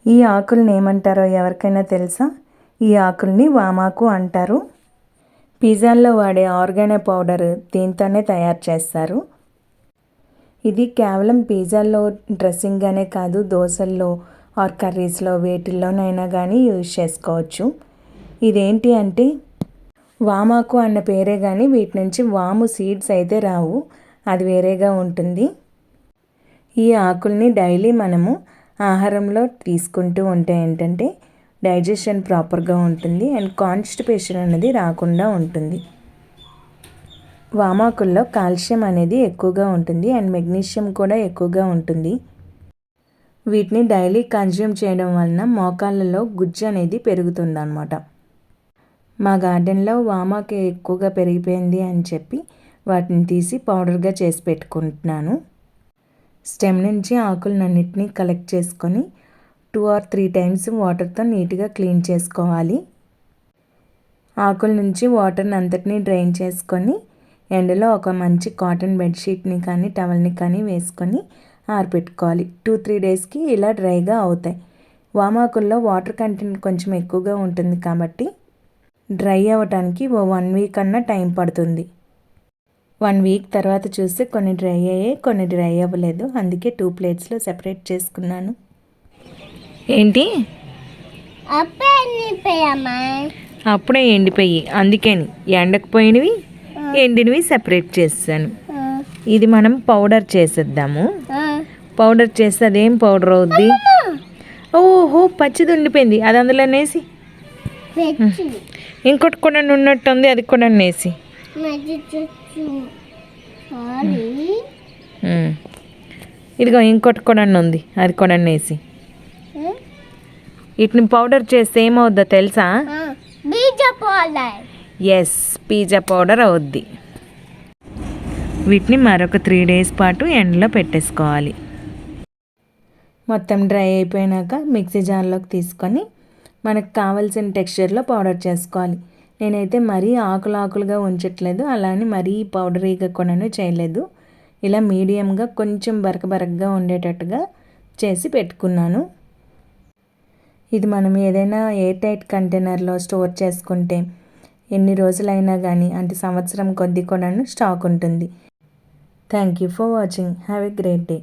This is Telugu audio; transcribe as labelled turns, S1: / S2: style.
S1: ఈ ఆకుల్ని ఏమంటారో ఎవరికైనా తెలుసా? ఈ ఆకుల్ని వామాకు అంటారు. పిజ్జాల్లో వాడే ఆర్గానో పౌడర్ దీంతోనే తయారు చేస్తారు. ఇది కేవలం పిజ్జాల్లో డ్రెస్సింగ్గానే కాదు, దోశల్లో ఆర్ కర్రీస్లో వేటిల్లోనైనా కానీ యూజ్ చేసుకోవచ్చు. ఇదేంటి అంటే వామాకు అన్న పేరే కానీ వీటి నుంచి వాము సీడ్స్ అయితే రావు, అది వేరేగా ఉంటుంది. ఈ ఆకుల్ని డైలీ మనము ఆహారంలో తీసుకుంటూ ఉంటే ఏంటంటే డైజెషన్ ప్రాపర్గా ఉంటుంది అండ్ కాన్స్టిపేషన్ అనేది రాకుండా ఉంటుంది. వామాకుల్లో కాల్షియం అనేది ఎక్కువగా ఉంటుంది అండ్ మెగ్నీషియం కూడా ఎక్కువగా ఉంటుంది. వీటిని డైలీ కన్జ్యూమ్ చేయడం వలన మోకాళ్ళలో గుజ్జు అనేది పెరుగుతుందన్నమాట. మా గార్డెన్లో వామాకు ఎక్కువగా పెరిగిపోయింది అని చెప్పి వాటిని తీసి పౌడర్గా చేసి పెట్టుకుంటున్నాను. స్టెమ్ నుంచి ఆకులన్నిటినీ కలెక్ట్ చేసుకొని 2 or 3 టైమ్స్ వాటర్తో నీట్గా క్లీన్ చేసుకోవాలి. ఆకుల నుంచి వాటర్ని అంతటినీ డ్రైన్ చేసుకొని ఎండలో ఒక మంచి కాటన్ బెడ్షీట్ని కానీ టవల్ని కానీ వేసుకొని ఆరబెట్టుకోవాలి. 2-3 డేస్కి ఇలా డ్రైగా అవుతాయి. వామాకుల్లో వాటర్ కంటెంట్ కొంచెం ఎక్కువగా ఉంటుంది కాబట్టి డ్రై అవ్వటానికి 1 వీక్ అన్న టైం పడుతుంది. 1 వీక్ తర్వాత చూస్తే కొన్ని డ్రై అయ్యాయి, కొన్ని డ్రై అవ్వలేదు. అందుకే 2 ప్లేట్స్లో సెపరేట్ చేసుకున్నాను. ఏంటి అప్పుడే ఎండిపోయి, అందుకని ఎండకపోయినవి ఎండినవి సెపరేట్ చేస్తాను. ఇది మనం పౌడర్ చేసేద్దాము. పౌడర్ చేస్తే అదేం పౌడర్ అవుద్ది? ఓహో, పచ్చిది ఉండిపోయింది, అది అందులో వేసి ఇంకోటి కూడా ఉన్నట్టుంది, అది కూడా వేసి ఇదిగో ఇంకోటి కూడా ఉంది, అది కూడా వేసి వీటిని పౌడర్ చేస్తే ఏమవుద్దో తెలుసా? ఎస్, పిజ్జా పౌడర్ అవుద్ది. వీటిని మరొక 3 డేస్ పాటు ఎండలో పెట్టేసుకోవాలి. మొత్తం డ్రై అయిపోయినాక మిక్సీ జార్లోకి తీసుకొని మనకు కావాల్సిన టెక్స్చర్లో పౌడర్ చేసుకోవాలి. నేనైతే మరీ ఆకులుగా ఉంచట్లేదు, అలానే మరీ పౌడరీగా కూడా చేయలేదు. ఇలా మీడియంగా కొంచెం బరకగా ఉండేటట్టుగా చేసి పెట్టుకున్నాను. ఇది మనం ఏదైనా ఎయిర్ టైట్ కంటైనర్లో స్టోర్ చేసుకుంటే ఎన్ని రోజులైనా కానీ, అంటే సంవత్సరం కొద్ది కూడా స్టాక్ ఉంటుంది. Thank you for watching. Have a great day.